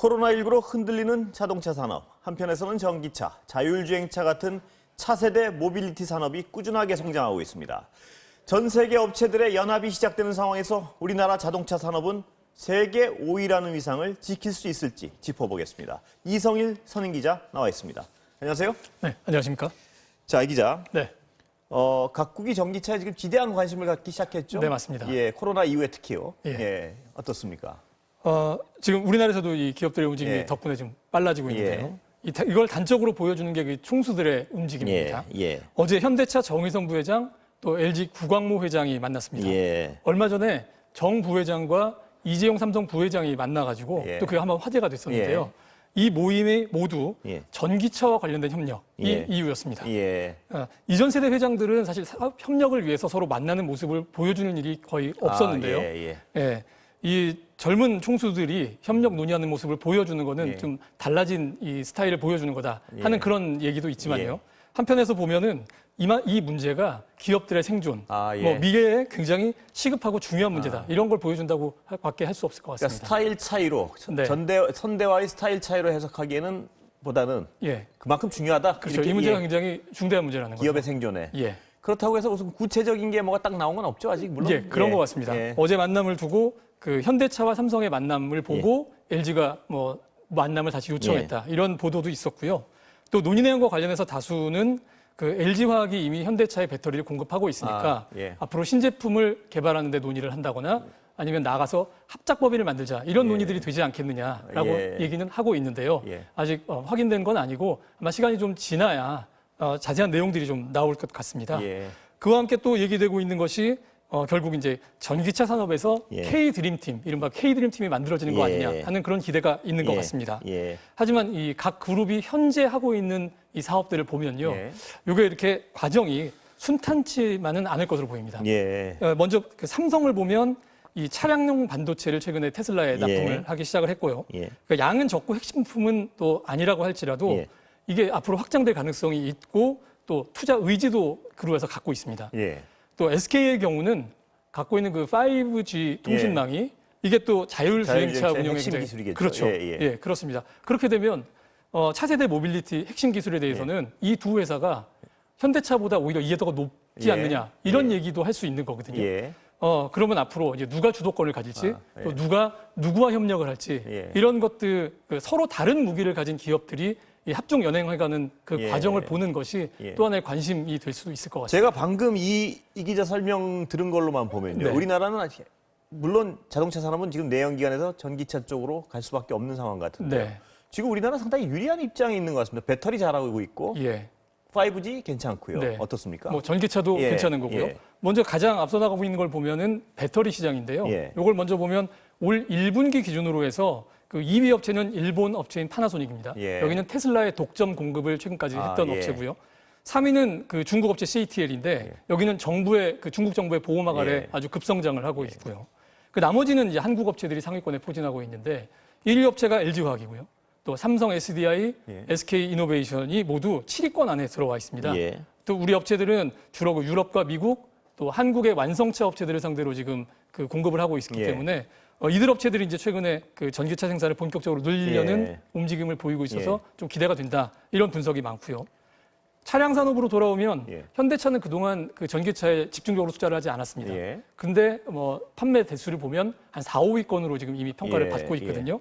코로나19로 흔들리는 자동차 산업, 한편에서는 전기차, 자율주행차 같은 차세대 모빌리티 산업이 꾸준하게 성장하고 있습니다. 전 세계 업체들의 연합이 시작되는 상황에서 우리나라 자동차 산업은 세계 5위라는 위상을 지킬 수 있을지 짚어보겠습니다. 이성일 선임기자 나와 있습니다. 안녕하세요. 네, 안녕하십니까. 자, 이 기자. 네. 각국이 전기차에 지금 지대한 관심을 갖기 시작했죠? 네, 맞습니다. 예, 코로나 이후에 특히요. 예. 예, 어떻습니까? 지금 우리나라에서도 이 기업들의 움직임이 예. 덕분에 좀 빨라지고 있는데요. 이걸 단적으로 보여주는 게 그 총수들의 움직임입니다. 예. 어제 현대차 정의선 부회장 또 LG 구광모 회장이 만났습니다. 예. 얼마 전에 정 부회장과 이재용 삼성 부회장이 만나가지고 예. 또 그게 한번 화제가 됐었는데요. 이 모임이 모두 예. 전기차와 관련된 협력이 예. 이유였습니다. 예. 이전 세대 회장들은 사실 사업 협력을 위해서 서로 만나는 모습을 보여주는 일이 거의 없었는데요. 예, 이 젊은 총수들이 협력 논의하는 모습을 보여주는 거는 예. 좀 달라진 이 스타일을 보여주는 거다 하는 예. 그런 얘기도 있지만요. 예. 한편에서 보면은 이 문제가 기업들의 생존, 예. 뭐 미래에 굉장히 시급하고 중요한 문제다 이런 걸 보여준다고 밖에 할 수 없을 것 그러니까 같습니다. 스타일 차이로 네. 선대와의 스타일 차이로 해석하기에는 보다는 예, 그만큼 중요하다. 그렇죠. 이렇게, 이 문제가 굉장히 중대한 문제라는 거죠. 기업의 생존에. 예. 그렇다고 해서 무슨 구체적인 게 뭐가 딱 나온 건 없죠 아직 물론. 예, 그런 것 같습니다. 예. 어제 만남을 두고 그 현대차와 삼성의 만남을 보고 LG가 뭐 만남을 다시 요청했다 이런 보도도 있었고요. 또 논의 내용과 관련해서 다수는 그 LG화학이 이미 현대차에 배터리를 공급하고 있으니까 예. 앞으로 신제품을 개발하는 데 논의를 한다거나 아니면 나가서 합작법인을 만들자 이런 예. 논의들이 되지 않겠느냐라고 예. 얘기는 하고 있는데요. 예. 아직 확인된 건 아니고 아마 시간이 좀 지나야 자세한 내용들이 좀 나올 것 같습니다. 예. 그와 함께 또 얘기되고 있는 것이 결국 이제 전기차 산업에서 예. K-드림팀, 이른바 K-드림팀이 만들어지는 거 예. 아니냐 하는 그런 기대가 있는 것 예. 같습니다. 예. 하지만 이 각 그룹이 현재 하고 있는 이 사업들을 보면요. 예. 이게 이렇게 과정이 순탄치만은 않을 것으로 보입니다. 예. 먼저 그 삼성을 보면 이 차량용 반도체를 최근에 테슬라에 납품을 예. 하기 시작을 했고요. 예. 그러니까 양은 적고 핵심품은 또 아니라고 할지라도 예. 이게 앞으로 확장될 가능성이 있고 또 투자 의지도 그룹에서 갖고 있습니다. 예. 또 SK의 경우는 갖고 있는 그 5G 통신망이 이게 또 자율주행차 자율주행차의 운영에 핵심 굉장히- 기술이겠죠. 그렇죠. 예. 예, 그렇습니다. 그렇게 되면 차세대 모빌리티 핵심 기술에 대해서는 이 두 회사가 현대차보다 오히려 이해도가 높지 예. 않느냐 이런 예. 얘기도 할 수 있는 거거든요. 예. 그러면 앞으로 이제 누가 주도권을 가질지 예. 또 누가 누구와 협력을 할지 예. 이런 것들 그 서로 다른 무기를 가진 기업들이 이 합종 연행해가는 그 예. 과정을 보는 것이 예. 또 하나의 관심이 될 수도 있을 것 같습니다. 제가 방금 이 기자 설명 들은 걸로만 보면요. 네. 우리나라는 물론 자동차 산업은 지금 내연기관에서 전기차 쪽으로 갈 수밖에 없는 상황 같은데 네. 지금 우리나라는 상당히 유리한 입장에 있는 것 같습니다. 배터리 잘하고 있고 예. 5G 괜찮고요. 네. 어떻습니까? 뭐 전기차도 예, 괜찮은 거고요. 예. 먼저 가장 앞서 나가고 있는 걸 보면은 배터리 시장인데요. 예. 이걸 먼저 보면 올 1분기 기준으로 해서 그 2위 업체는 일본 업체인 파나소닉입니다. 예. 여기는 테슬라의 독점 공급을 최근까지 했던 예. 업체고요. 3위는 그 중국 업체 CATL인데 여기는 정부의 그 중국 정부의 보호막 아래 예. 아주 급성장을 하고 있고요. 그 나머지는 이제 한국 업체들이 상위권에 포진하고 있는데 1위 업체가 LG화학이고요. 또 삼성 SDI, 예. SK 이노베이션이 모두 7위권 안에 들어와 있습니다. 예. 또 우리 업체들은 주로 그 유럽과 미국 또 한국의 완성차 업체들을 상대로 지금 그 공급을 하고 있기 예. 때문에 이들 업체들이 이제 최근에 그 전기차 생산을 본격적으로 늘리려는 예. 움직임을 보이고 있어서 좀 기대가 된다 이런 분석이 많고요. 차량 산업으로 돌아오면 예. 현대차는 그동안 그 전기차에 집중적으로 투자를 하지 않았습니다. 예. 근데 뭐 판매 대수를 보면 한 4, 5위권으로 지금 이미 평가를 예. 받고 있거든요.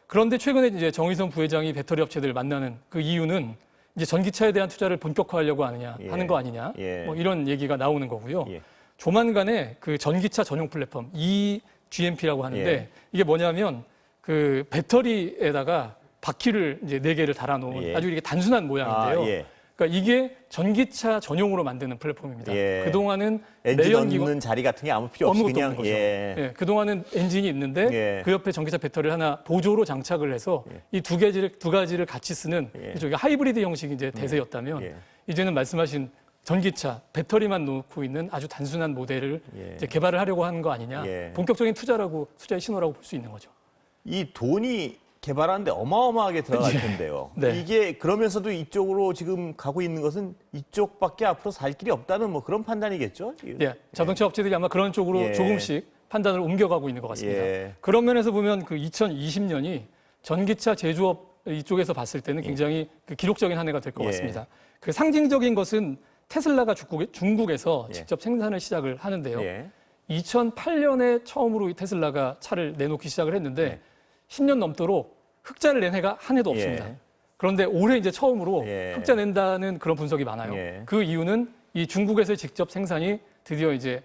그런데 최근에 이제 정의선 부회장이 배터리 업체들 만나는 그 이유는 이제 전기차에 대한 투자를 본격화하려고 하느냐 예. 하는 거 아니냐 예. 뭐 이런 얘기가 나오는 거고요. 예. 조만간에 그 전기차 전용 플랫폼 eGMP라고 하는데 예. 이게 뭐냐면 그 배터리에다가 바퀴를 이제 4개를 달아놓은 예. 아주 이렇게 단순한 모양인데요. 예. 그러니까 이게 전기차 전용으로 만드는 플랫폼입니다. 예. 그동안은 엔진 내연기관 넣는 자리 같은 게 아무 필요 없이 아무것도 그냥 없는 거죠. 예. 예, 그동안은 엔진이 있는데 예. 그 옆에 전기차 배터리를 하나 보조로 장착을 해서 이 두 가지를 같이 쓰는 예. 이쪽에 하이브리드 형식이 이제 대세였다면 예. 이제는 말씀하신 전기차 배터리만 놓고 있는 아주 단순한 모델을 예. 이제 개발을 하려고 하는 거 아니냐. 예. 본격적인 투자의 신호라고 볼 수 있는 거죠. 이 돈이 개발하는데 어마어마하게 들어갈 텐데요. 네. 이게 그러면서도 이쪽으로 지금 가고 있는 것은 이쪽밖에 앞으로 살 길이 없다는 뭐 그런 판단이겠죠? 예, 자동차 업체들이 아마 그런 쪽으로 예. 조금씩 판단을 옮겨가고 있는 것 같습니다. 예. 그런 면에서 보면 그 2020년이 전기차 제조업 이쪽에서 봤을 때는 굉장히 그 기록적인 한 해가 될 것 예. 같습니다. 그 상징적인 것은 테슬라가 중국에서 예. 직접 생산을 시작을 하는데요. 예. 2008년에 처음으로 이 테슬라가 차를 내놓기 시작을 했는데 10년 넘도록 흑자를 낸 해가 한 해도 없습니다. 예. 그런데 올해 이제 처음으로 예. 흑자 낸다는 그런 분석이 많아요. 예. 그 이유는 이 중국에서의 직접 생산이 드디어 이제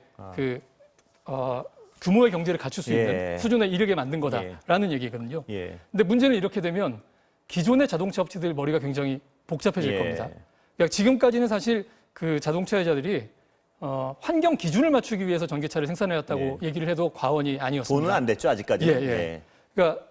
규모의 경제를 갖출 수 있는 예. 수준에 이르게 만든 거다라는 얘기거든요. 예. 근데 문제는 이렇게 되면 기존의 자동차 업체들 머리가 굉장히 복잡해질 예. 겁니다. 그러니까 지금까지는 사실 그 자동차 회사들이 환경 기준을 맞추기 위해서 전기차를 생산해왔다고 얘기를 해도 과언이 아니었습니다. 돈은 안 됐죠 아직까지. 예. 그러니까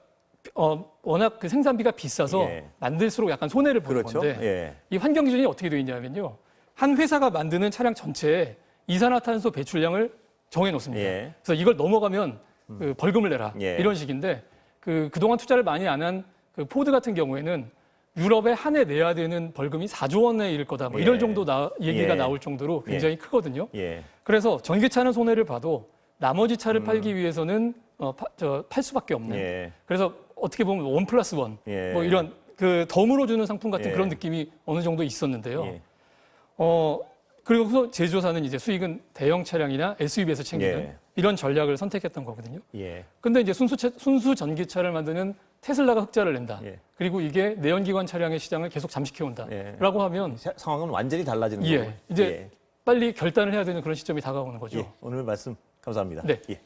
워낙 그 생산비가 비싸서 예. 만들수록 약간 손해를 보는 그렇죠. 건데 예. 이 환경 기준이 어떻게 되어 있냐면요. 한 회사가 만드는 차량 전체에 이산화탄소 배출량을 정해놓습니다. 예. 그래서 이걸 넘어가면 그 벌금을 내라 예. 이런 식인데 그동안 투자를 많이 안 한 그 포드 같은 경우에는 유럽에 한 해 내야 되는 벌금이 4조 원에 이를 거다. 뭐 예. 이럴 정도 얘기가 예. 나올 정도로 굉장히 크거든요. 예. 그래서 전기차는 손해를 봐도 나머지 차를 팔기 위해서는 팔 수밖에 없는. 예. 그래서 어떻게 보면 1+1 예. 뭐 이런 그 덤으로 주는 상품 같은 예. 그런 느낌이 어느 정도 있었는데요. 예. 그리고 제조사는 이제 수익은 대형 차량이나 SUV에서 챙기는 예. 이런 전략을 선택했던 거거든요. 예. 근데 이제 순수 전기차를 만드는 테슬라가 흑자를 낸다. 예. 그리고 이게 내연기관 차량의 시장을 계속 잠식해온다라고 예. 하면 상황은 완전히 달라지는 예, 거고. 이제 빨리 결단을 해야 되는 그런 시점이 다가오는 거죠. 예. 오늘 말씀 감사합니다. 네. 예.